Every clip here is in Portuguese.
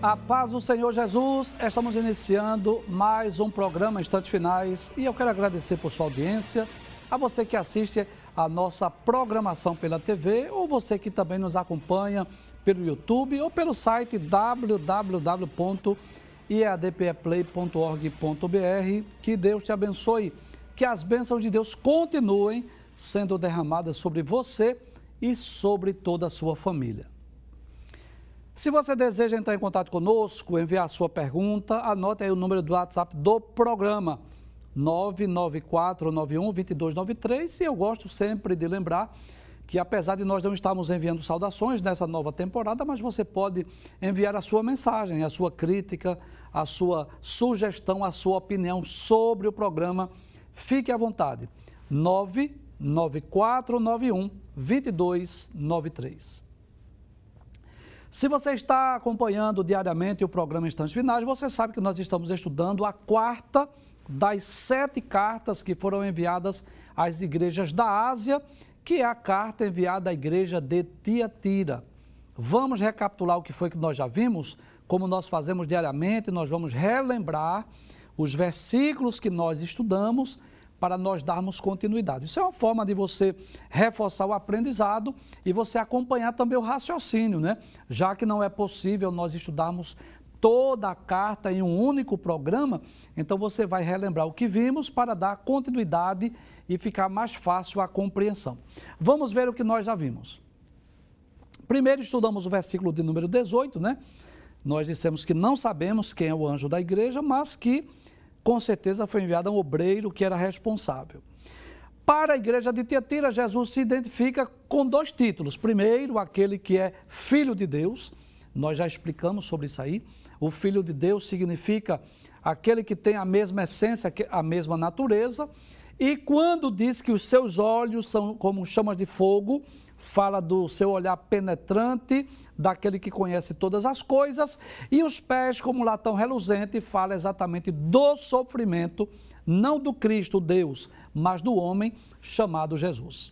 A paz do Senhor Jesus, estamos iniciando mais um programa Instantes Finais e eu quero agradecer por sua audiência, a você que assiste a nossa programação pela TV ou você que também nos acompanha pelo YouTube ou pelo site www.iadpeplay.org.br. Que Deus te abençoe, que as bênçãos de Deus continuem sendo derramadas sobre você e sobre toda a sua família. Se você deseja entrar em contato conosco, enviar a sua pergunta, anote aí o número do WhatsApp do programa, 99491-2293. E eu gosto sempre de lembrar que, apesar de nós não estarmos enviando saudações nessa nova temporada, mas você pode enviar a sua mensagem, a sua crítica, a sua sugestão, a sua opinião sobre o programa. Fique à vontade, 99491-2293. Se você está acompanhando diariamente o programa Instantes Finais, você sabe que nós estamos estudando a quarta das 7 cartas que foram enviadas às igrejas da Ásia, que é a carta enviada à igreja de Tiatira. Vamos recapitular o que foi que nós já vimos, como nós fazemos diariamente, nós vamos relembrar os versículos que nós estudamos para nós darmos continuidade. Isso é uma forma de você reforçar o aprendizado e você acompanhar também o raciocínio, né? Já que não é possível nós estudarmos toda a carta em um único programa, então você vai relembrar o que vimos para dar continuidade e ficar mais fácil a compreensão. Vamos ver o que nós já vimos. Primeiro estudamos o versículo de número 18, né? Nós dissemos que não sabemos quem é o anjo da igreja, mas que com certeza foi enviado a um obreiro que era responsável. Para a igreja de Tiatira, Jesus se identifica com 2 títulos. Primeiro, aquele que é Filho de Deus. Nós já explicamos sobre isso aí. O Filho de Deus significa aquele que tem a mesma essência, a mesma natureza. E quando diz que os seus olhos são como chamas de fogo, fala do seu olhar penetrante, daquele que conhece todas as coisas, e os pés como latão reluzente, fala exatamente do sofrimento, não do Cristo, Deus, mas do homem chamado Jesus.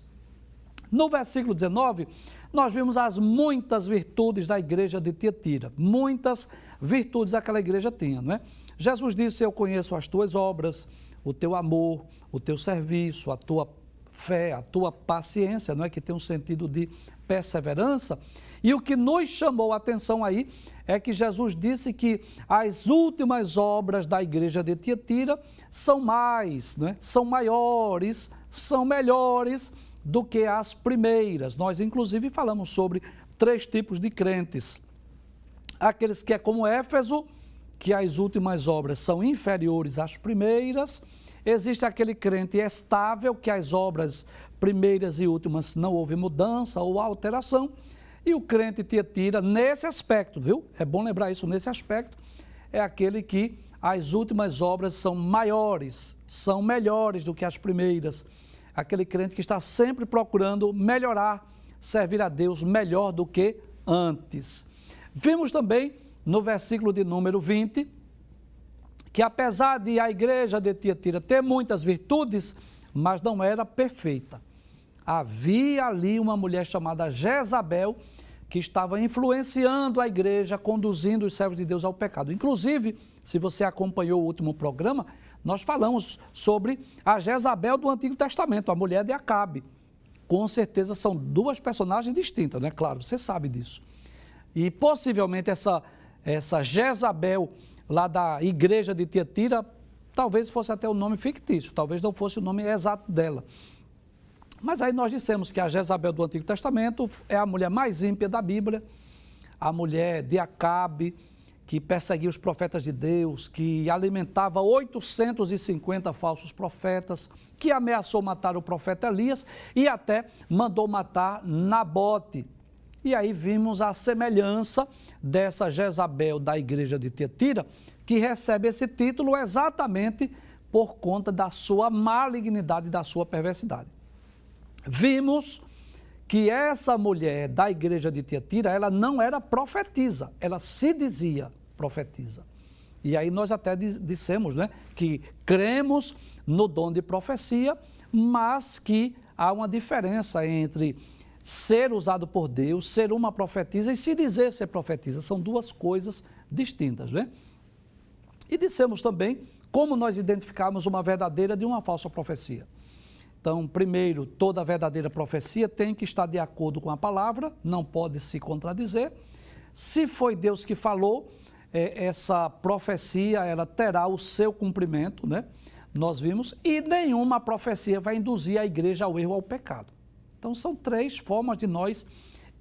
No versículo 19, nós vimos as muitas virtudes da igreja de Tiatira, muitas virtudes aquela igreja tinha, não é? Jesus disse: eu conheço as tuas obras, o teu amor, o teu serviço, a tua fé, a tua paciência, não é, que tem um sentido de perseverança. E o que nos chamou a atenção aí é que Jesus disse que as últimas obras da igreja de Tiatira são mais, não é? São maiores, são melhores do que as primeiras. Nós inclusive falamos sobre 3 tipos de crentes. Aqueles que é como Éfeso, que as últimas obras são inferiores às primeiras. Existe aquele crente estável, que as obras primeiras e últimas não houve mudança ou alteração. E o crente Tiatira, nesse aspecto, viu? É bom lembrar isso, nesse aspecto, é aquele que as últimas obras são maiores, são melhores do que as primeiras. Aquele crente que está sempre procurando melhorar, servir a Deus melhor do que antes. Vimos também no versículo de número 20, que apesar de a igreja de Tiatira ter muitas virtudes, mas não era perfeita. Havia ali uma mulher chamada Jezabel, que estava influenciando a igreja, conduzindo os servos de Deus ao pecado. Inclusive, se você acompanhou o último programa, nós falamos sobre a Jezabel do Antigo Testamento, a mulher de Acabe. Com certeza são 2 personagens distintas, né? Claro, você sabe disso. E possivelmente essa Jezabel lá da igreja de Tiatira, talvez fosse até o nome fictício, talvez não fosse o nome exato dela. Mas aí nós dissemos que a Jezabel do Antigo Testamento é a mulher mais ímpia da Bíblia, a mulher de Acabe, que perseguia os profetas de Deus, que alimentava 850 falsos profetas, que ameaçou matar o profeta Elias e até mandou matar Nabote. E aí vimos a semelhança dessa Jezabel da igreja de Tiatira, que recebe esse título exatamente por conta da sua malignidade e da sua perversidade. Vimos que essa mulher da igreja de Tiatira, ela não era profetisa, ela se dizia profetisa. E aí nós até dissemos, né, que cremos no dom de profecia, mas que há uma diferença entre ser usado por Deus, ser uma profetisa e se dizer ser profetisa. São duas coisas distintas, né? E dissemos também como nós identificamos uma verdadeira de uma falsa profecia. Então, primeiro, toda verdadeira profecia tem que estar de acordo com a palavra, não pode se contradizer. Se foi Deus que falou, essa profecia ela terá o seu cumprimento, né? Nós vimos, e nenhuma profecia vai induzir a igreja ao erro ou ao pecado. Então, são três formas de nós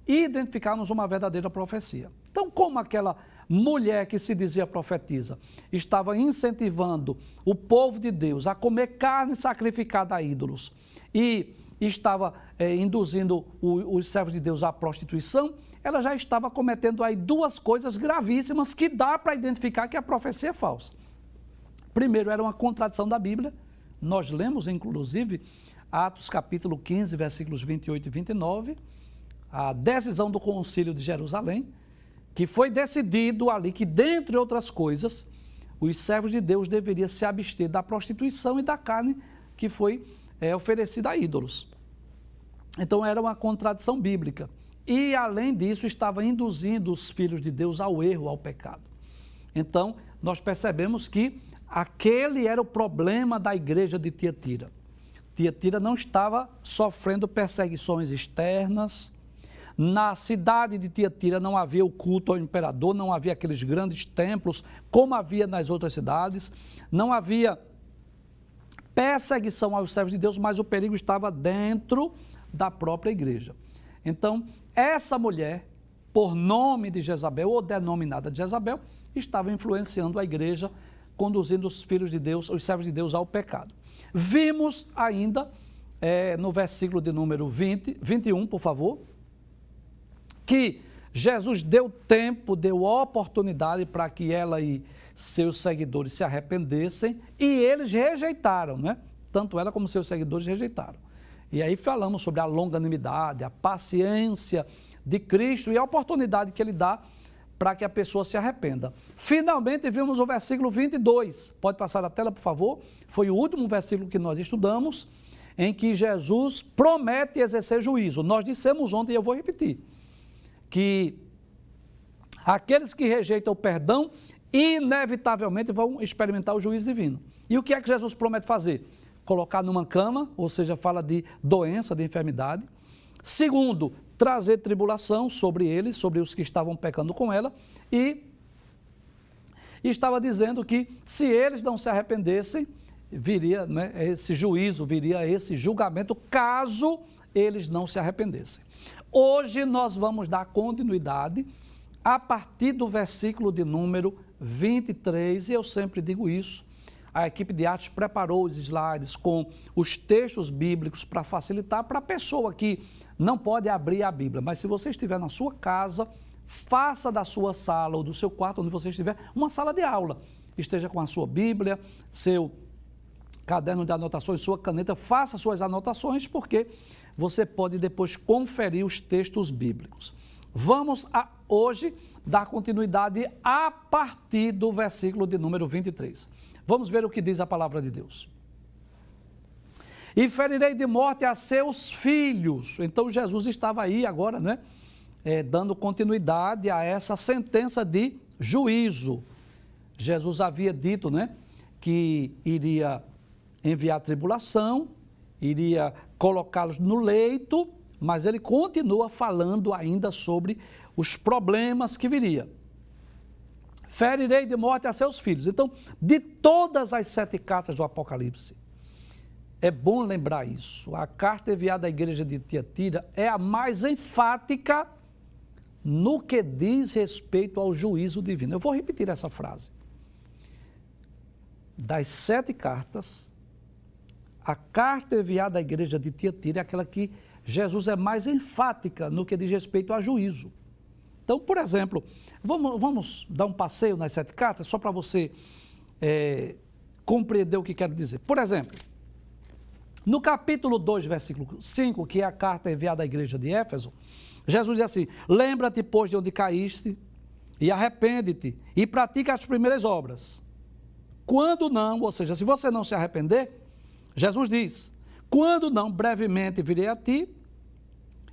identificarmos uma verdadeira profecia. Então, como aquela mulher que se dizia profetisa estava incentivando o povo de Deus a comer carne sacrificada a ídolos e estava induzindo os servos de Deus à prostituição, ela já estava cometendo aí duas coisas gravíssimas que dá para identificar que a profecia é falsa. Primeiro, era uma contradição da Bíblia. Nós lemos, inclusive, Atos capítulo 15, versículos 28 e 29, a decisão do concílio de Jerusalém, que foi decidido ali que, dentre outras coisas, os servos de Deus deveriam se abster da prostituição e da carne que foi oferecida a ídolos. Então, era uma contradição bíblica. E, além disso, estava induzindo os filhos de Deus ao erro, ao pecado. Então, nós percebemos que aquele era o problema da igreja de Tiatira. Tiatira não estava sofrendo perseguições externas. Na cidade de Tiatira não havia o culto ao imperador, não havia aqueles grandes templos como havia nas outras cidades, não havia perseguição aos servos de Deus, mas o perigo estava dentro da própria igreja. Então, essa mulher, por nome de Jezabel ou denominada de Jezabel, estava influenciando a igreja, conduzindo os filhos de Deus, os servos de Deus ao pecado. Vimos ainda, no versículo de número 21, por favor, que Jesus deu tempo, deu oportunidade para que ela e seus seguidores se arrependessem e eles rejeitaram, né? Tanto ela como seus seguidores rejeitaram. E aí falamos sobre a longanimidade, a paciência de Cristo e a oportunidade que ele dá para que a pessoa se arrependa. Finalmente vimos o versículo 22. Pode passar a tela, por favor? Foi o último versículo que nós estudamos, em que Jesus promete exercer juízo. Nós dissemos ontem e eu vou repetir, que aqueles que rejeitam o perdão, inevitavelmente vão experimentar o juízo divino. E o que é que Jesus promete fazer? Colocar numa cama, ou seja, fala de doença, de enfermidade. Segundo, trazer tribulação sobre eles, sobre os que estavam pecando com ela. E estava dizendo que se eles não se arrependessem, viria, né, esse juízo, viria esse julgamento, caso eles não se arrependessem. Hoje nós vamos dar continuidade a partir do versículo de número 23, e eu sempre digo isso, a equipe de artes preparou os slides com os textos bíblicos para facilitar para a pessoa que não pode abrir a Bíblia, mas se você estiver na sua casa, faça da sua sala ou do seu quarto, onde você estiver, uma sala de aula. Esteja com a sua Bíblia, seu caderno de anotações, sua caneta, faça suas anotações, porque você pode depois conferir os textos bíblicos. Vamos hoje dar continuidade a partir do versículo de número 23. Vamos ver o que diz a palavra de Deus. E ferirei de morte a seus filhos. Então Jesus estava aí agora, né, dando continuidade a essa sentença de juízo. Jesus havia dito, né, que iria enviar tribulação, iria colocá-los no leito, mas ele continua falando ainda sobre os problemas que viria. Ferirei de morte a seus filhos. Então, de todas as 7 cartas do Apocalipse, é bom lembrar isso. A carta enviada à igreja de Tiatira é a mais enfática no que diz respeito ao juízo divino. Eu vou repetir essa frase. Das 7 cartas, a carta enviada à igreja de Tiatira é aquela que Jesus é mais enfática no que diz respeito a juízo. Então, por exemplo, vamos dar um passeio nas 7 cartas, só para você compreender o que quero dizer. Por exemplo, no capítulo 2, versículo 5, que é a carta enviada à igreja de Éfeso, Jesus diz assim: lembra-te, pois, de onde caíste, e arrepende-te, e pratica as primeiras obras. Quando não, ou seja, se você não se arrepender, Jesus diz: quando não, brevemente virei a ti,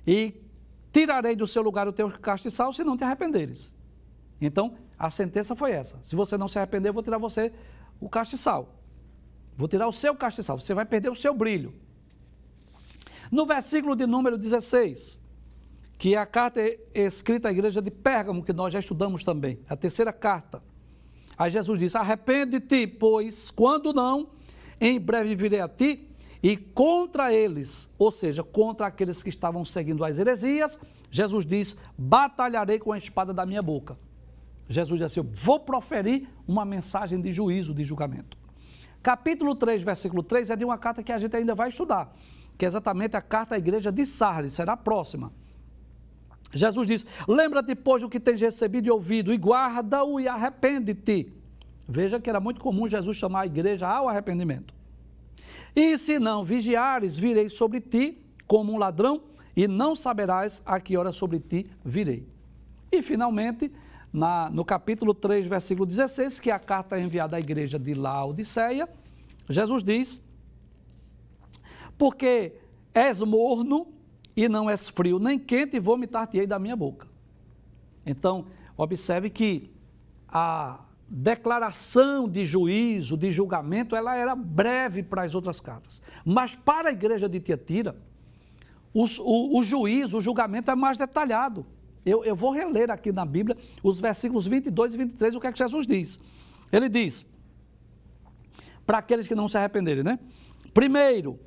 e tirarei do seu lugar o teu castiçal se não te arrependeres. Então, a sentença foi essa. Se você não se arrepender, eu vou tirar você o castiçal. Vou tirar o seu castiçal, você vai perder o seu brilho. No versículo de número 16, que é a carta escrita à igreja de Pérgamo, que nós já estudamos também, a terceira carta. Aí Jesus diz, arrepende-te, pois quando não, em breve virei a ti, e contra eles, ou seja, contra aqueles que estavam seguindo as heresias, Jesus diz, batalharei com a espada da minha boca. Jesus diz assim, eu vou proferir uma mensagem de juízo, de julgamento. Capítulo 3, versículo 3 é de uma carta que a gente ainda vai estudar, que é exatamente a carta à igreja de Sardes, será a próxima. Jesus diz, lembra-te, pois, do que tens recebido e ouvido, e guarda-o e arrepende-te. Veja que era muito comum Jesus chamar a igreja ao arrependimento. E se não vigiares, virei sobre ti como um ladrão, e não saberás a que hora sobre ti virei. E, finalmente, no capítulo 3, versículo 16, que é a carta enviada à igreja de Laodiceia, Jesus diz, porque és morno e não és frio, nem quente, e vomitar-te-ei da minha boca. Então, observe que a declaração de juízo, de julgamento, ela era breve para as outras cartas. Mas para a igreja de Tiatira, o juízo, o julgamento é mais detalhado. Eu vou reler aqui na Bíblia os versículos 22 e 23, o que é que Jesus diz. Ele diz, para aqueles que não se arrependerem, né? Primeiro,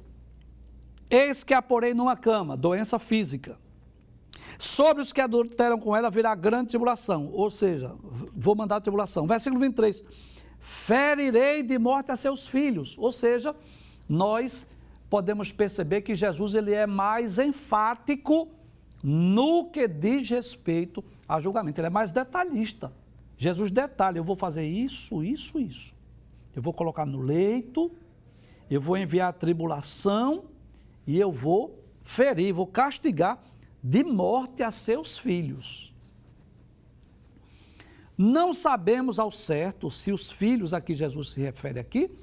eis que a porei numa cama, doença física. Sobre os que adulteram com ela virá grande tribulação, ou seja, vou mandar a tribulação. Versículo 23, ferirei de morte a seus filhos, ou seja, nós podemos perceber que Jesus ele é mais enfático no que diz respeito a julgamento, ele é mais detalhista. Jesus detalha, eu vou fazer isso, isso, isso. Eu vou colocar no leito, eu vou enviar a tribulação e eu vou ferir, vou castigar de morte a seus filhos. Não sabemos ao certo se os filhos a que Jesus se refere aqui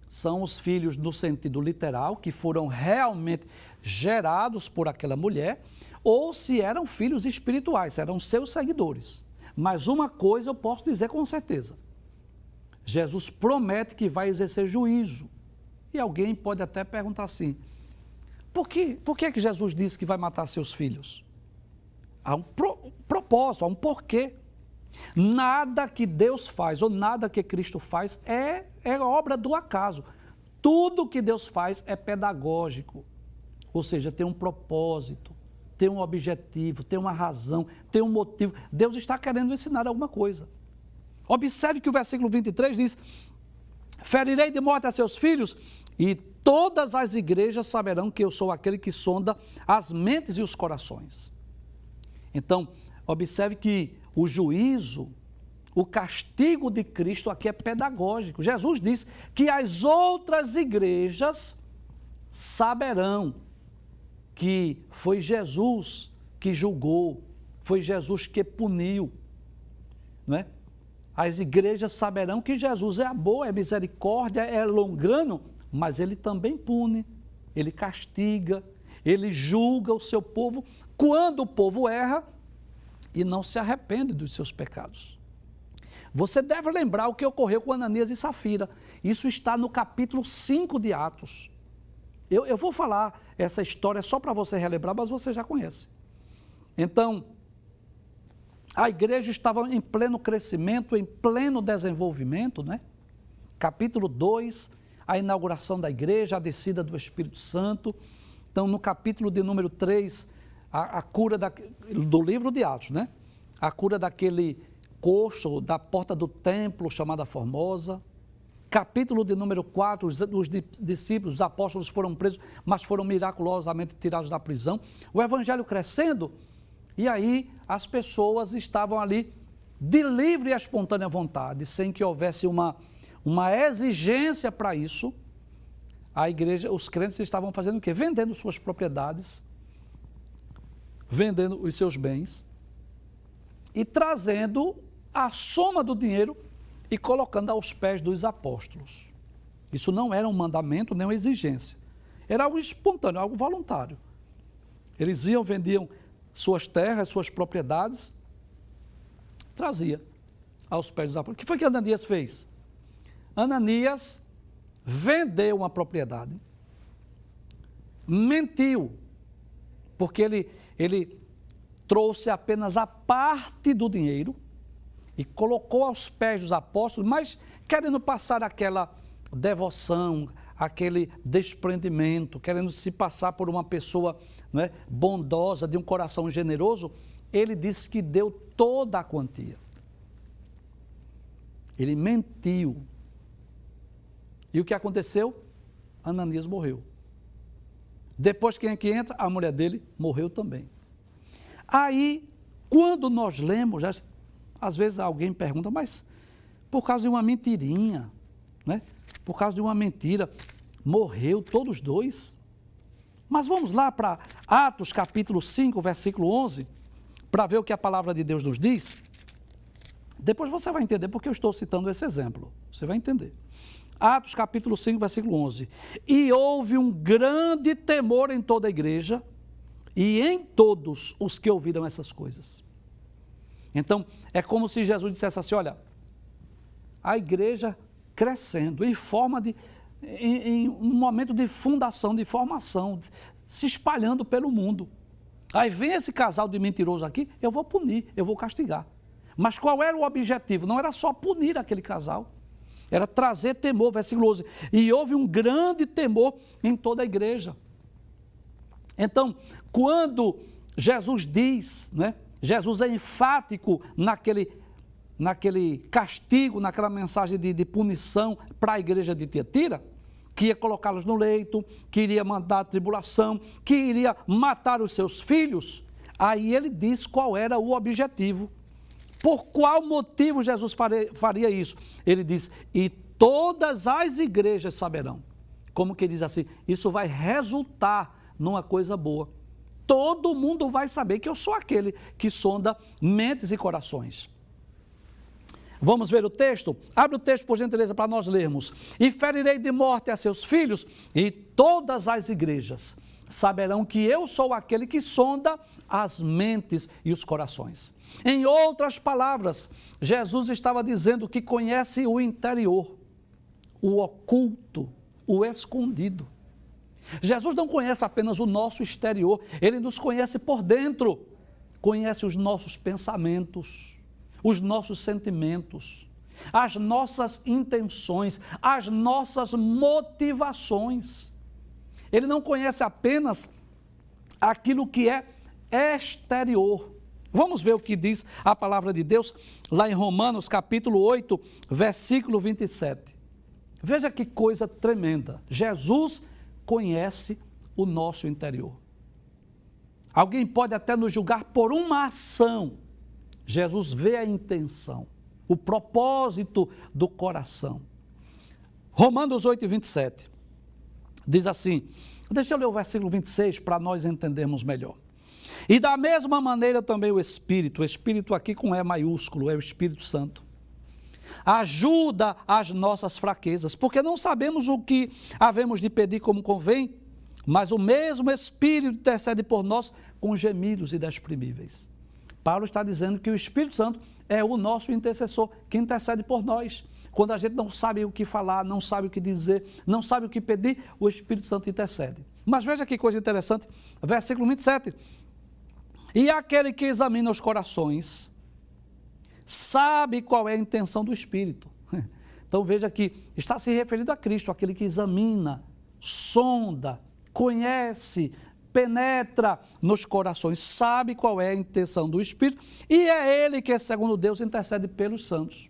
são os filhos no sentido literal, que foram realmente gerados por aquela mulher, ou se eram filhos espirituais, eram seus seguidores. Mas uma coisa eu posso dizer com certeza, Jesus promete que vai exercer juízo. E alguém pode até perguntar assim, por que é que Jesus disse que vai matar seus filhos? Há um propósito, há um porquê. Nada que Deus faz ou nada que Cristo faz é obra do acaso. Tudo que Deus faz é pedagógico, ou seja, tem um propósito, tem um objetivo, tem uma razão, tem um motivo. Deus está querendo ensinar alguma coisa. Observe que o versículo 23 diz, ferirei de morte a seus filhos e todas as igrejas saberão que eu sou aquele que sonda as mentes e os corações. Então, observe que o juízo, o castigo de Cristo aqui é pedagógico. Jesus diz que as outras igrejas saberão que foi Jesus que julgou, foi Jesus que puniu, não é? As igrejas saberão que Jesus é amor, é misericórdia, é longano, mas ele também pune, ele castiga, ele julga o seu povo quando o povo erra e não se arrepende dos seus pecados. Você deve lembrar o que ocorreu com Ananias e Safira. Isso está no capítulo 5 de Atos. Eu vou falar essa história só para você relembrar, mas você já conhece. Então, a igreja estava em pleno crescimento, em pleno desenvolvimento, né? Capítulo 2, a inauguração da igreja, a descida do Espírito Santo. Então, no capítulo de número 3, a cura do livro de Atos, né? A cura daquele coxo da porta do templo chamada Formosa. Capítulo de número 4, os discípulos, os apóstolos foram presos, mas foram miraculosamente tirados da prisão. O evangelho crescendo, e aí as pessoas estavam ali de livre e espontânea vontade, sem que houvesse uma exigência para isso. A igreja, os crentes estavam fazendo o quê? Vendendo suas propriedades, vendendo os seus bens e trazendo a soma do dinheiro e colocando aos pés dos apóstolos. Isso não era um mandamento, nem uma exigência. Era algo espontâneo, algo voluntário. Eles iam, vendiam suas terras, suas propriedades, trazia aos pés dos apóstolos. O que foi que Ananias fez? Ananias vendeu uma propriedade, mentiu, porque ele trouxe apenas a parte do dinheiro e colocou aos pés dos apóstolos, mas querendo passar aquela devoção, aquele desprendimento, querendo se passar por uma pessoa, não é, bondosa, de um coração generoso, ele disse que deu toda a quantia. Ele mentiu. E o que aconteceu? Ananias morreu. Depois quem é que entra? A mulher dele morreu também. Aí, quando nós lemos, às vezes alguém pergunta, mas por causa de uma mentirinha, né? Por causa de uma mentira, morreu todos dois? Mas vamos lá para Atos capítulo 5, versículo 11, para ver o que a palavra de Deus nos diz. Depois você vai entender porque eu estou citando esse exemplo. Você vai entender. Atos capítulo 5, versículo 11. E houve um grande temor em toda a igreja e em todos os que ouviram essas coisas. Então, é como se Jesus dissesse assim, olha, a igreja crescendo em um momento de fundação, de formação, se espalhando pelo mundo. Aí vem esse casal de mentiroso aqui, eu vou punir, eu vou castigar. Mas qual era o objetivo? Não era só punir aquele casal, era trazer temor, versículo 11. E houve um grande temor em toda a igreja. Então, quando Jesus diz, né, Jesus é enfático naquele castigo, naquela mensagem de punição para a igreja de Tiatira, que ia colocá-los no leito, que iria mandar tribulação, que iria matar os seus filhos, aí ele diz qual era o objetivo. Por qual motivo Jesus faria isso? Ele diz, e todas as igrejas saberão. Como que diz assim? Isso vai resultar numa coisa boa. Todo mundo vai saber que eu sou aquele que sonda mentes e corações. Vamos ver o texto? Abre o texto, por gentileza, para nós lermos. E ferirei de morte a seus filhos, e todas as igrejas saberão que eu sou aquele que sonda as mentes e os corações. Em outras palavras, Jesus estava dizendo que conhece o interior, o oculto, o escondido. Jesus não conhece apenas o nosso exterior, ele nos conhece por dentro, conhece os nossos pensamentos, os nossos sentimentos, as nossas intenções, as nossas motivações. Ele não conhece apenas aquilo que é exterior. Vamos ver o que diz a palavra de Deus lá em Romanos capítulo 8, versículo 27. Veja que coisa tremenda. Jesus conhece o nosso interior. Alguém pode até nos julgar por uma ação. Jesus vê a intenção, o propósito do coração. Romanos 8, 27. Diz assim, deixa eu ler o versículo 26 para nós entendermos melhor. E da mesma maneira também o Espírito aqui com E maiúsculo, é o Espírito Santo, ajuda as nossas fraquezas, porque não sabemos o que havemos de pedir como convém, mas o mesmo Espírito intercede por nós com gemidos inexprimíveis. Paulo está dizendo que o Espírito Santo é o nosso intercessor, que intercede por nós. Quando a gente não sabe o que falar, não sabe o que dizer, não sabe o que pedir, o Espírito Santo intercede. Mas veja que coisa interessante, versículo 27. E aquele que examina os corações, sabe qual é a intenção do Espírito. Então veja que está se referindo a Cristo, aquele que examina, sonda, conhece, penetra nos corações, sabe qual é a intenção do Espírito, e é Ele que, segundo Deus, intercede pelos santos.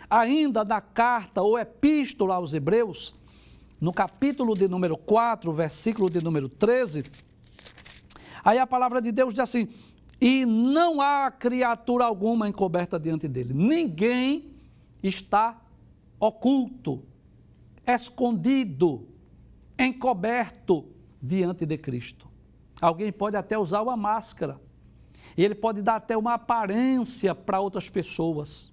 Ainda na carta ou epístola aos Hebreus, no capítulo de número 4, versículo de número 13, aí a palavra de Deus diz assim, e não há criatura alguma encoberta diante dele. Ninguém está oculto, escondido, encoberto diante de Cristo. Alguém pode até usar uma máscara, e ele pode dar até uma aparência para outras pessoas,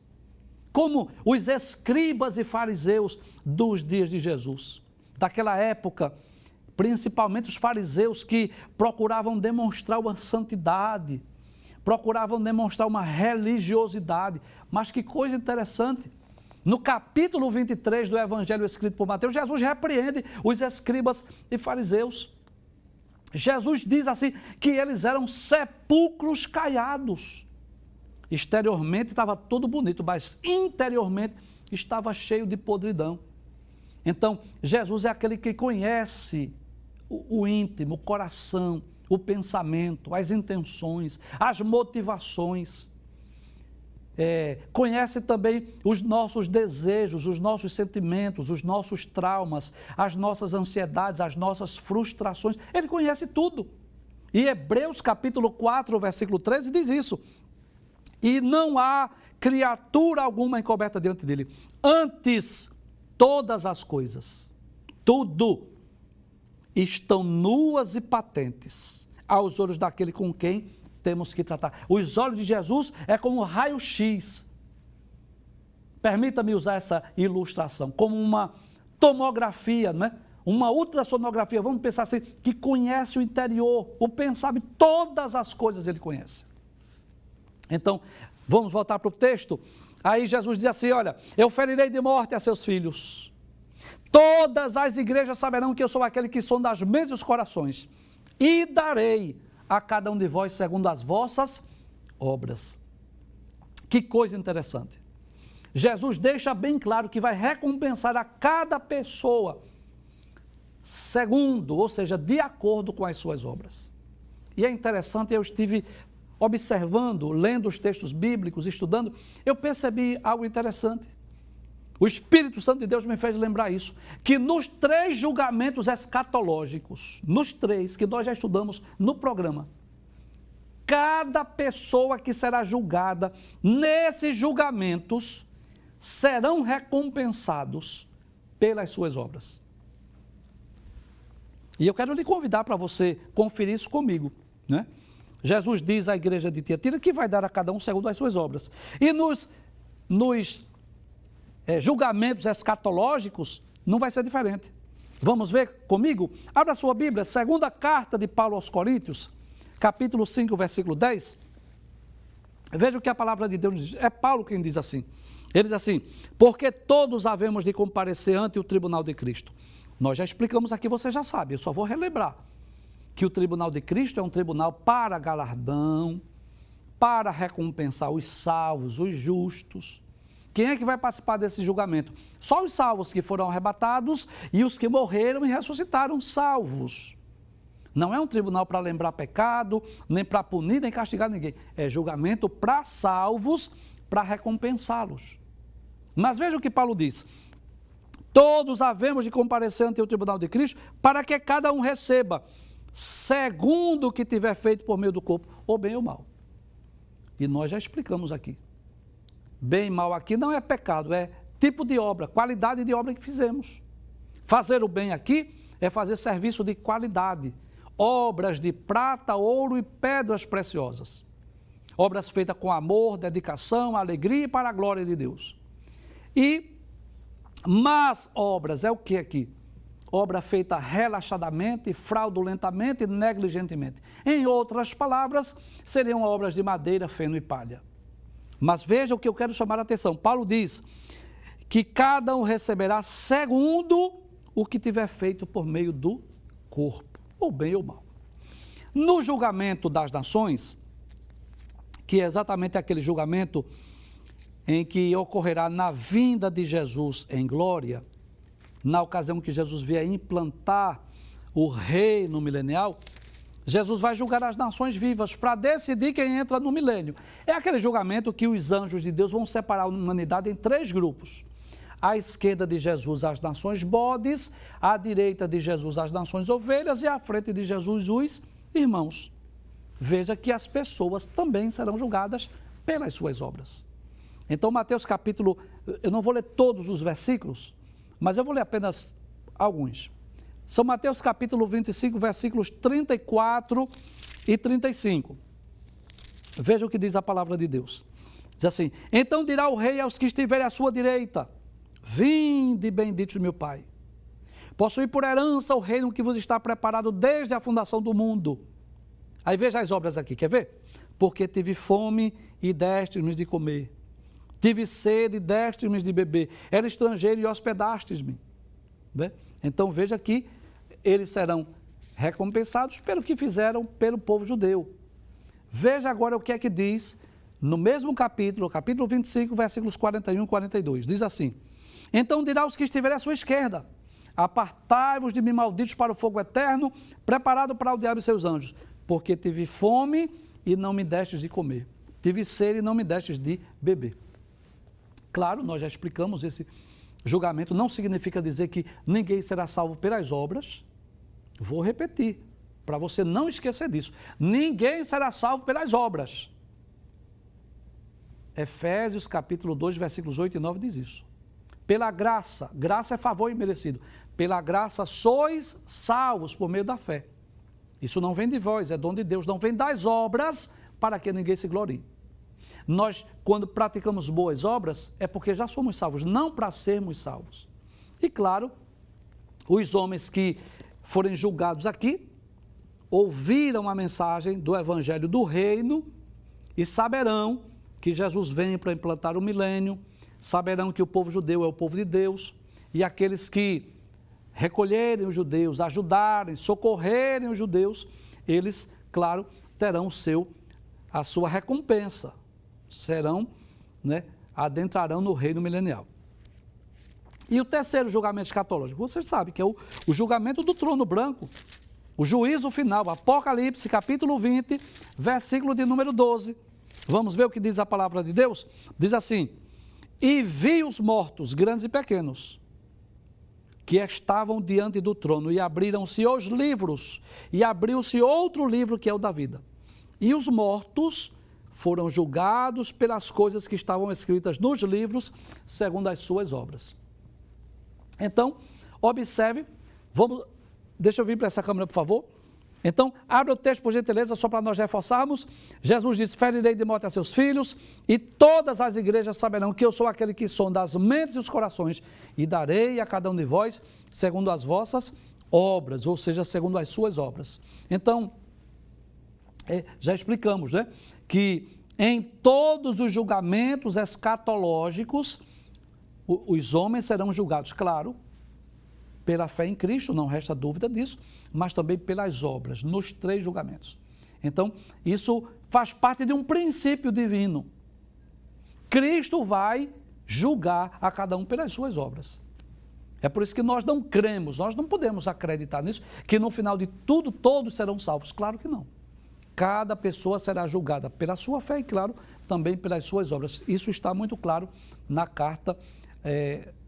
como os escribas e fariseus dos dias de Jesus. Daquela época, principalmente os fariseus que procuravam demonstrar uma santidade, procuravam demonstrar uma religiosidade. Mas que coisa interessante, no capítulo 23 do Evangelho escrito por Mateus, Jesus repreende os escribas e fariseus. Jesus diz assim, que eles eram sepulcros caiados. Exteriormente estava tudo bonito, mas interiormente estava cheio de podridão. Então, Jesus é aquele que conhece o íntimo, o coração, o pensamento, as intenções, as motivações. Conhece também os nossos desejos, os nossos sentimentos, os nossos traumas, as nossas ansiedades, as nossas frustrações. Ele conhece tudo. E Hebreus capítulo 4, versículo 13 diz isso. E não há criatura alguma encoberta diante dele. Antes, todas as coisas, tudo, estão nuas e patentes aos olhos daquele com quem temos que tratar. Os olhos de Jesus é como um raio-x. Permita-me usar essa ilustração, como uma tomografia, não é? Uma ultrassonografia, vamos pensar assim, que conhece o interior, o pensamento, todas as coisas ele conhece. Então, vamos voltar para o texto. Aí Jesus diz assim, olha, eu ferirei de morte a seus filhos. Todas as igrejas saberão que eu sou aquele que sonda as mentes e os corações. E darei a cada um de vós segundo as vossas obras. Que coisa interessante. Jesus deixa bem claro que vai recompensar a cada pessoa segundo, ou seja, de acordo com as suas obras. E é interessante, eu estive observando, lendo os textos bíblicos, estudando, eu percebi algo interessante. O Espírito Santo de Deus me fez lembrar isso, que nos 3 julgamentos escatológicos, nos 3 que nós já estudamos no programa, cada pessoa que será julgada nesses julgamentos serão recompensados pelas suas obras. E eu quero lhe convidar para você conferir isso comigo, né? Jesus diz à igreja de Tiatira que vai dar a cada um segundo as suas obras. E nos julgamentos escatológicos não vai ser diferente. Vamos ver comigo? Abra sua Bíblia, segunda carta de Paulo aos Coríntios, capítulo 5, versículo 10. Veja o que a palavra de Deus diz. É Paulo quem diz assim. Ele diz assim, porque todos havemos de comparecer ante o tribunal de Cristo. Nós já explicamos aqui, você já sabe, eu só vou relembrar. Que o tribunal de Cristo é um tribunal para galardão, para recompensar os salvos, os justos. Quem é que vai participar desse julgamento? Só os salvos que foram arrebatados e os que morreram e ressuscitaram salvos. Não é um tribunal para lembrar pecado, nem para punir, nem castigar ninguém. É julgamento para salvos, para recompensá-los. Mas veja o que Paulo diz. Todos havemos de comparecer ante o tribunal de Cristo para que cada um receba segundo o que tiver feito por meio do corpo, ou bem ou mal. E nós já explicamos aqui. Bem e mal aqui não é pecado, é tipo de obra, qualidade de obra que fizemos. Fazer o bem aqui é fazer serviço de qualidade. Obras de prata, ouro e pedras preciosas. Obras feitas com amor, dedicação, alegria e para a glória de Deus. E más obras é o que aqui? Obra feita relaxadamente, fraudulentamente e negligentemente. Em outras palavras, seriam obras de madeira, feno e palha. Mas veja o que eu quero chamar a atenção. Paulo diz que cada um receberá segundo o que tiver feito por meio do corpo, ou bem ou mal. No julgamento das nações, que é exatamente aquele julgamento em que ocorrerá na vinda de Jesus em glória, na ocasião que Jesus vier implantar o reino milenial, Jesus vai julgar as nações vivas para decidir quem entra no milênio. É aquele julgamento que os anjos de Deus vão separar a humanidade em 3 grupos. À esquerda de Jesus as nações bodes, à direita de Jesus as nações ovelhas e à frente de Jesus os irmãos. Veja que as pessoas também serão julgadas pelas suas obras. Então, Mateus capítulo, eu não vou ler todos os versículos, mas eu vou ler apenas alguns. São Mateus capítulo 25, versículos 34 e 35. Veja o que diz a palavra de Deus. Diz assim, então dirá o rei aos que estiverem à sua direita, vinde benditos de meu Pai, Possui por herança o reino que vos está preparado desde a fundação do mundo. Aí veja as obras aqui, quer ver? Porque tive fome e destes-me de comer. Tive sede e destes-me de beber. Era estrangeiro e hospedastes-me. Então veja que eles serão recompensados pelo que fizeram pelo povo judeu. Veja agora o que é que diz no mesmo capítulo 25, versículos 41 e 42. Diz assim: então dirá aos que estiverem à sua esquerda: apartai-vos de mim, malditos, para o fogo eterno, preparado para o diabo e seus anjos, porque tive fome e não me destes de comer, tive sede e não me destes de beber. Claro, nós já explicamos, esse julgamento não significa dizer que ninguém será salvo pelas obras. Vou repetir, para você não esquecer disso. Ninguém será salvo pelas obras. Efésios capítulo 2, versículos 8 e 9 diz isso. Pela graça, graça é favor imerecido, pela graça sois salvos por meio da fé. Isso não vem de vós, é dom de Deus, não vem das obras para que ninguém se glorie. Nós, quando praticamos boas obras, é porque já somos salvos, não para sermos salvos. E claro, os homens que forem julgados aqui, ouviram a mensagem do Evangelho do Reino e saberão que Jesus vem para implantar o milênio, saberão que o povo judeu é o povo de Deus, e aqueles que recolherem os judeus, ajudarem, socorrerem os judeus, eles, claro, terão a sua recompensa, adentrarão no reino milenial. E o terceiro julgamento escatológico, você sabe que é o julgamento do trono branco, o juízo final, Apocalipse, capítulo 20, versículo de número 12. Vamos ver o que diz a palavra de Deus? Diz assim: e vi os mortos, grandes e pequenos, que estavam diante do trono, e abriram-se os livros, e abriu-se outro livro, que é o da vida. E os mortos foram julgados pelas coisas que estavam escritas nos livros, segundo as suas obras. Então, observe, deixa eu vir para essa câmera, por favor. Então, abre o texto, por gentileza, só para nós reforçarmos. Jesus disse: ferirei de morte a seus filhos, e todas as igrejas saberão que eu sou aquele que sonda as mentes e os corações, e darei a cada um de vós segundo as vossas obras, ou seja, segundo as suas obras. Então, já explicamos, que em todos os julgamentos escatológicos, os homens serão julgados, claro, pela fé em Cristo, não resta dúvida disso, mas também pelas obras, nos 3 julgamentos. Então, isso faz parte de um princípio divino. Cristo vai julgar a cada um pelas suas obras. É por isso que nós não cremos, nós não podemos acreditar nisso, que no final de tudo todos serão salvos. Claro que não. Cada pessoa será julgada pela sua fé e, claro, também pelas suas obras. Isso está muito claro na carta,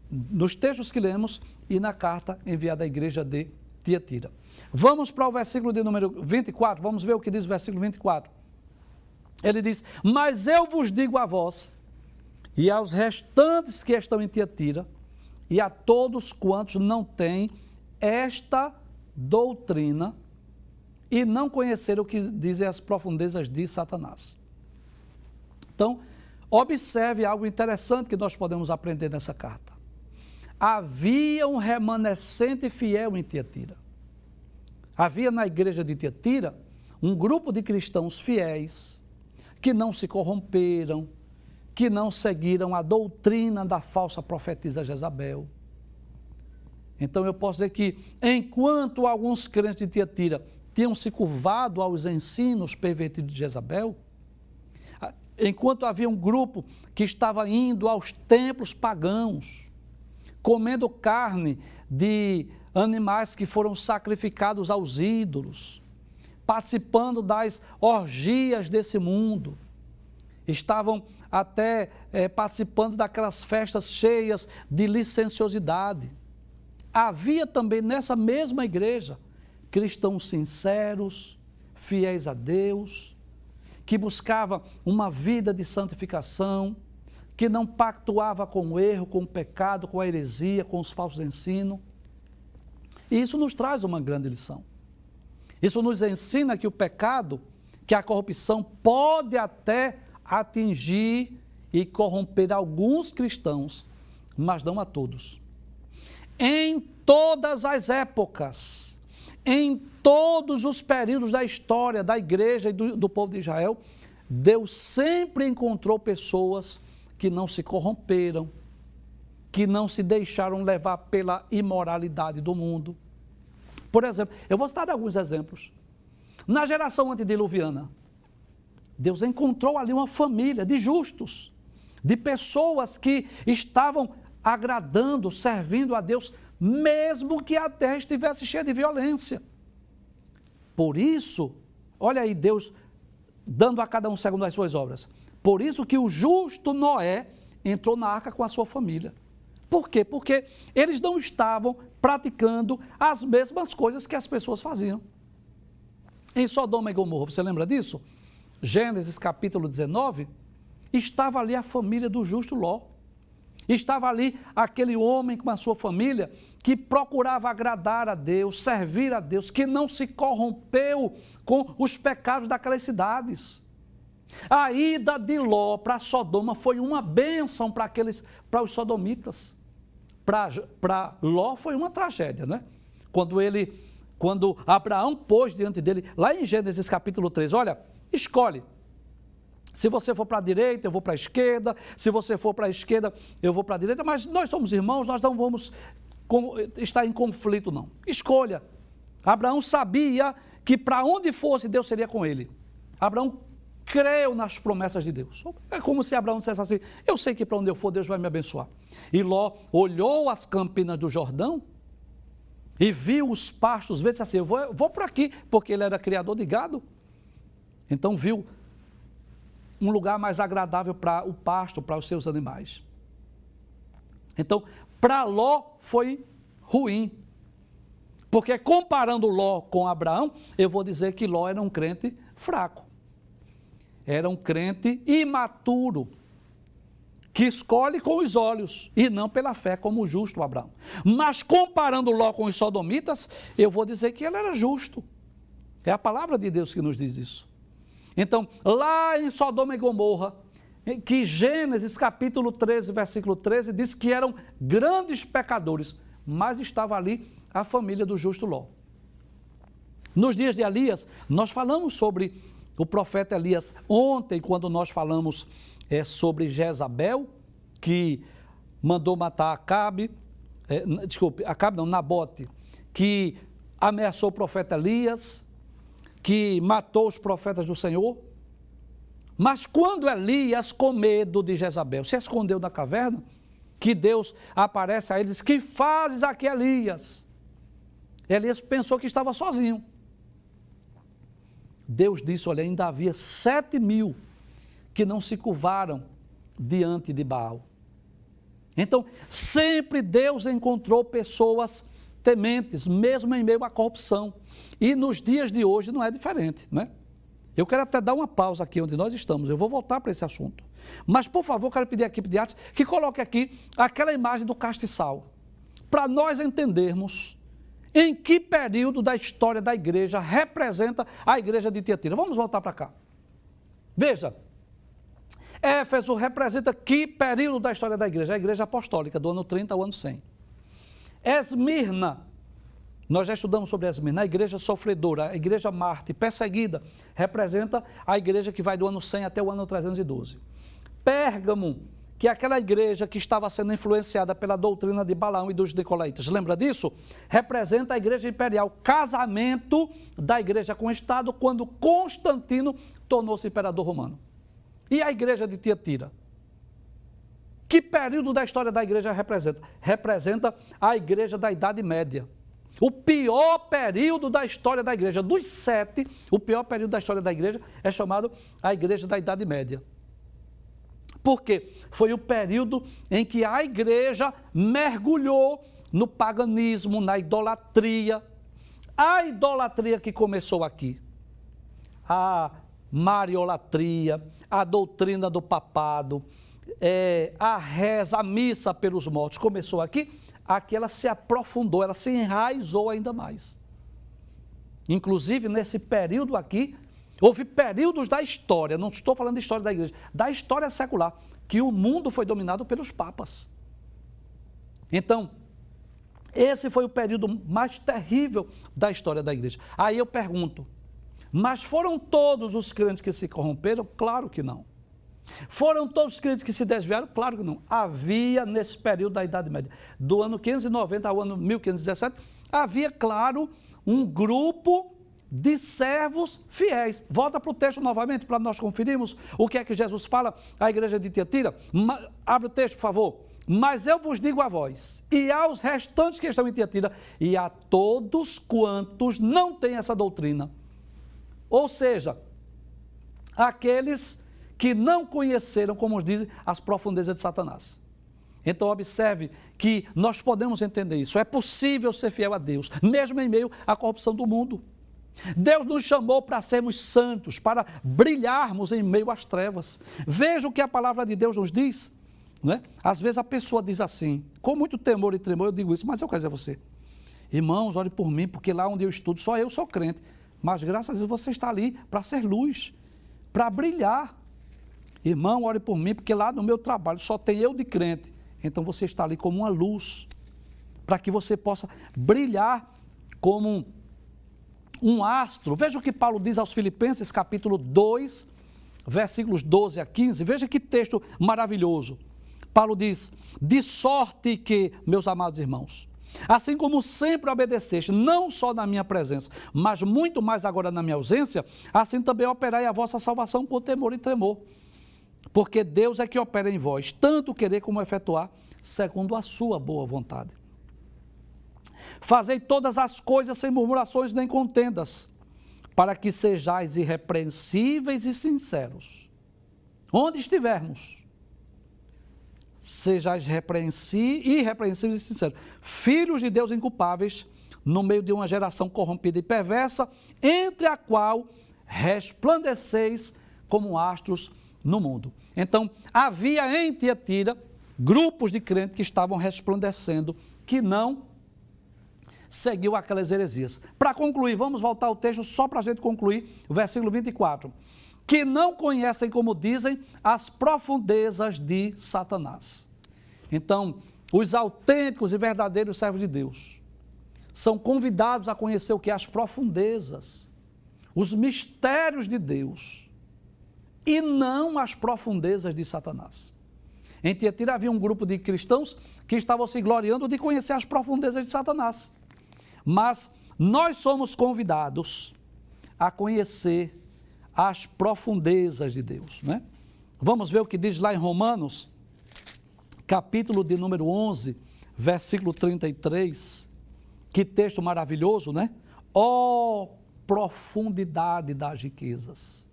nos textos que lemos e na carta enviada à igreja de Tiatira. Vamos para o versículo de número 24, vamos ver o que diz o versículo 24. Ele diz: mas eu vos digo a vós e aos restantes que estão em Tiatira e a todos quantos não têm esta doutrina e não conheceram o que dizem as profundezas de Satanás. Então, observe algo interessante que nós podemos aprender nessa carta. Havia um remanescente fiel em Tiatira. Havia na igreja de Tiatira um grupo de cristãos fiéis que não se corromperam, que não seguiram a doutrina da falsa profetisa Jezabel. Então eu posso dizer que enquanto alguns crentes de Tiatira tinham se curvado aos ensinos pervertidos de Jezabel, enquanto havia um grupo que estava indo aos templos pagãos, comendo carne de animais que foram sacrificados aos ídolos, participando das orgias desse mundo, estavam até participando daquelas festas cheias de licenciosidade. Havia também nessa mesma igreja cristãos sinceros, fiéis a Deus, que buscavam uma vida de santificação, que não pactuava com o erro, com o pecado, com a heresia, com os falsos ensinos. E isso nos traz uma grande lição. Isso nos ensina que o pecado, que a corrupção pode até atingir e corromper alguns cristãos, mas não a todos. Em todas as épocas, em todos os períodos da história da igreja e do povo de Israel, Deus sempre encontrou pessoas que não se corromperam, que não se deixaram levar pela imoralidade do mundo. Por exemplo, eu vou citar alguns exemplos. Na geração antediluviana, Deus encontrou ali uma família de justos, de pessoas que estavam agradando, servindo a Deus, mesmo que a terra estivesse cheia de violência. Por isso, olha aí Deus dando a cada um segundo as suas obras. Por isso que o justo Noé entrou na arca com a sua família. Por quê? Porque eles não estavam praticando as mesmas coisas que as pessoas faziam. Em Sodoma e Gomorra, você lembra disso? Gênesis capítulo 19, estava ali a família do justo Ló. Estava ali aquele homem com a sua família que procurava agradar a Deus, servir a Deus, que não se corrompeu com os pecados daquelas cidades. A ida de Ló para Sodoma foi uma bênção para os sodomitas. Para Ló foi uma tragédia, né? Quando Abraão pôs diante dele, lá em Gênesis capítulo 3, olha, escolhe. Se você for para a direita, eu vou para a esquerda. Se você for para a esquerda, eu vou para a direita. Mas nós somos irmãos, nós não vamos estar em conflito, não. Escolha. Abraão sabia que para onde fosse, Deus seria com ele. Abraão creu nas promessas de Deus. É como se Abraão dissesse assim, eu sei que para onde eu for, Deus vai me abençoar. E Ló olhou as campinas do Jordão e viu os pastos verdes e disse assim, eu vou por aqui, porque ele era criador de gado. Então viu um lugar mais agradável para o pasto, para os seus animais. Então, para Ló foi ruim. Porque comparando Ló com Abraão, eu vou dizer que Ló era um crente fraco. Era um crente imaturo, que escolhe com os olhos e não pela fé, como o justo Abraão. Mas comparando Ló com os sodomitas, eu vou dizer que ele era justo. É a palavra de Deus que nos diz isso. Então, lá em Sodoma e Gomorra, que Gênesis capítulo 13, versículo 13, diz que eram grandes pecadores, mas estava ali a família do justo Ló. Nos dias de Elias, nós falamos sobre o profeta Elias ontem, quando nós falamos sobre Jezabel, que mandou matar Nabote, que ameaçou o profeta Elias, que matou os profetas do Senhor. Mas quando Elias, com medo de Jezabel, se escondeu na caverna, que Deus aparece a ele e diz, que fazes aqui, Elias? Elias pensou que estava sozinho. Deus disse, olha, ainda havia 7.000 que não se curvaram diante de Baal. Então, sempre Deus encontrou pessoas tementes, mesmo em meio à corrupção. E nos dias de hoje não é diferente, né? Eu quero até dar uma pausa aqui onde nós estamos, eu vou voltar para esse assunto. Mas, por favor, quero pedir à equipe de artes que coloque aqui aquela imagem do castiçal, para nós entendermos em que período da história da igreja representa a igreja de Tiatira. Vamos voltar para cá. Veja, Éfeso representa que período da história da igreja? A igreja apostólica, do ano 30 ao ano 100. Esmirna, nós já estudamos sobre Esmirna, a igreja sofredora, a igreja mártir, perseguida, representa a igreja que vai do ano 100 até o ano 312. Pérgamo, que é aquela igreja que estava sendo influenciada pela doutrina de Balaão e dos nicolaítas, lembra disso? Representa a igreja imperial, casamento da igreja com o Estado, quando Constantino tornou-se imperador romano. E a igreja de Tiatira? Que período da história da igreja representa? Representa a igreja da Idade Média. O pior período da história da igreja, dos 7, o pior período da história da igreja é chamado a igreja da Idade Média. Por quê? Foi o período em que a igreja mergulhou no paganismo, na idolatria. A idolatria que começou aqui, a mariolatria, a doutrina do papado, a reza, a missa pelos mortos, começou aqui, ela se aprofundou, ela se enraizou ainda mais. Inclusive, nesse período aqui, houve períodos da história, não estou falando da história da igreja, da história secular, que o mundo foi dominado pelos papas. Então, Esse foi o período mais terrível da história da igreja. Aí eu pergunto, mas foram todos os crentes que se corromperam? Claro que não. Foram todos os crentes que se desviaram? Claro que não. Havia, nesse período da Idade Média, do ano 590 ao ano 1517, havia, claro, um grupo de servos fiéis. Volta para o texto novamente para nós conferirmos o que é que Jesus fala à igreja de Tiatira. Abre o texto, por favor. Mas eu vos digo a vós, e aos restantes que estão em Tiatira, e a todos quantos não têm essa doutrina. Ou seja, aqueles que não conheceram, como dizem, as profundezas de Satanás. Então observe que nós podemos entender isso. É possível ser fiel a Deus, mesmo em meio à corrupção do mundo. Deus nos chamou para sermos santos, para brilharmos em meio às trevas. Veja o que a palavra de Deus nos diz. Não é? Às vezes a pessoa diz assim, com muito temor e tremor, eu digo isso, mas eu quero dizer a você, irmãos, ore por mim, porque lá onde eu estudo, só eu sou crente. Mas graças a Deus você está ali para ser luz, para brilhar. Irmão, ore por mim, porque lá no meu trabalho só tem eu de crente. Então você está ali como uma luz, para que você possa brilhar como um astro. Veja o que Paulo diz aos Filipenses, capítulo 2, versículos 12 a 15. Veja que texto maravilhoso. Paulo diz, de sorte que, meus amados irmãos, assim como sempre obedeceste, não só na minha presença, mas muito mais agora na minha ausência, assim também operai a vossa salvação com temor e tremor. Porque Deus é que opera em vós, tanto querer como efetuar, segundo a sua boa vontade. Fazei todas as coisas sem murmurações nem contendas, para que sejais irrepreensíveis e sinceros. Onde estivermos, sejais irrepreensíveis e sinceros, filhos de Deus inculpáveis, no meio de uma geração corrompida e perversa, entre a qual resplandeceis como astros no mundo. Então, havia em Tiatira grupos de crentes que estavam resplandecendo, que não seguiu aquelas heresias. Para concluir, vamos voltar ao texto só para a gente concluir, o versículo 24. Que não conhecem, como dizem, as profundezas de Satanás. Então, os autênticos e verdadeiros servos de Deus são convidados a conhecer o que é as profundezas, os mistérios de Deus, e não as profundezas de Satanás. Em Tiatira havia um grupo de cristãos que estavam se gloriando de conhecer as profundezas de Satanás. Mas nós somos convidados a conhecer as profundezas de Deus, né? Vamos ver o que diz lá em Romanos, capítulo de número 11, versículo 33. Que texto maravilhoso, né? Ó profundidade das riquezas,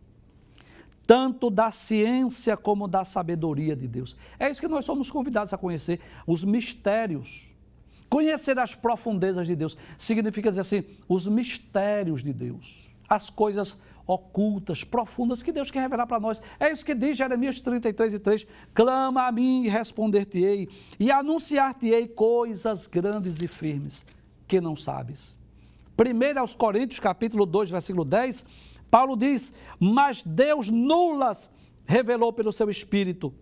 tanto da ciência como da sabedoria de Deus. É isso que nós somos convidados a conhecer, os mistérios. Conhecer as profundezas de Deus significa dizer assim, os mistérios de Deus, as coisas ocultas, profundas que Deus quer revelar para nós. É isso que diz Jeremias 33:3, clama a mim e responder-te-ei, e anunciar-te-ei coisas grandes e firmes que não sabes. 1 aos Coríntios, capítulo 2, versículo 10, Paulo diz, mas Deus nulas revelou pelo seu Espírito,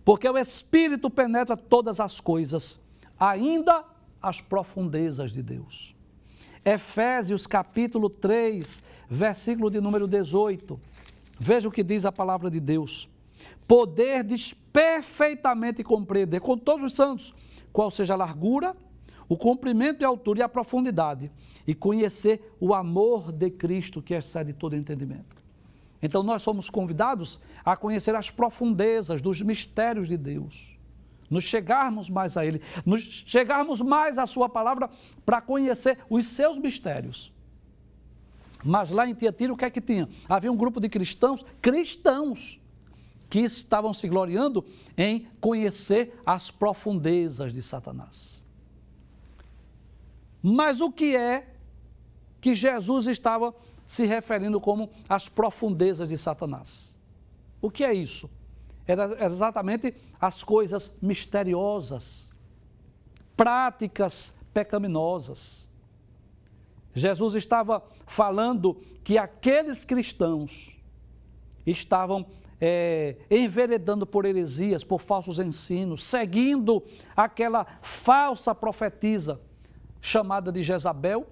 porque o Espírito penetra todas as coisas, ainda as profundezas de Deus. Efésios capítulo 3, versículo de número 18. Veja o que diz a palavra de Deus. Poderdes perfeitamente compreender com todos os santos qual seja a largura, o comprimento e a altura e a profundidade, e conhecer o amor de Cristo que excede todo entendimento. Então nós somos convidados a conhecer as profundezas dos mistérios de Deus, nos chegarmos mais a Ele, nos chegarmos mais à Sua palavra para conhecer os seus mistérios. Mas lá em Tiatira o que é que tinha? Havia um grupo de cristãos que estavam se gloriando em conhecer as profundezas de Satanás. Mas o que é que Jesus estava se referindo como as profundezas de Satanás? O que é isso? Era exatamente as coisas misteriosas, práticas pecaminosas. Jesus estava falando que aqueles cristãos estavam enveredando por heresias, por falsos ensinos, seguindo aquela falsa profetisa chamada de Jezabel,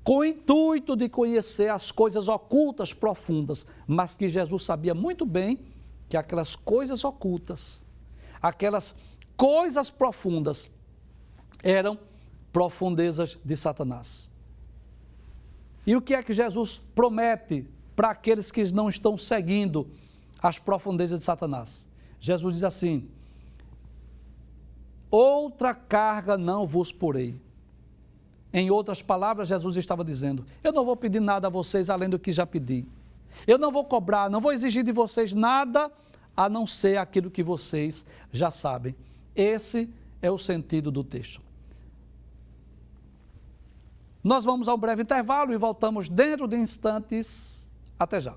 com o intuito de conhecer as coisas ocultas, profundas, mas que Jesus sabia muito bem que aquelas coisas ocultas, aquelas coisas profundas, eram profundezas de Satanás. E o que é que Jesus promete para aqueles que não estão seguindo as profundezas de Satanás? Jesus diz assim: outra carga não vos porei. Em outras palavras, Jesus estava dizendo: eu não vou pedir nada a vocês além do que já pedi. Eu não vou cobrar, não vou exigir de vocês nada a não ser aquilo que vocês já sabem. Esse é o sentido do texto. Nós vamos a um breve intervalo e voltamos dentro de instantes. Até já.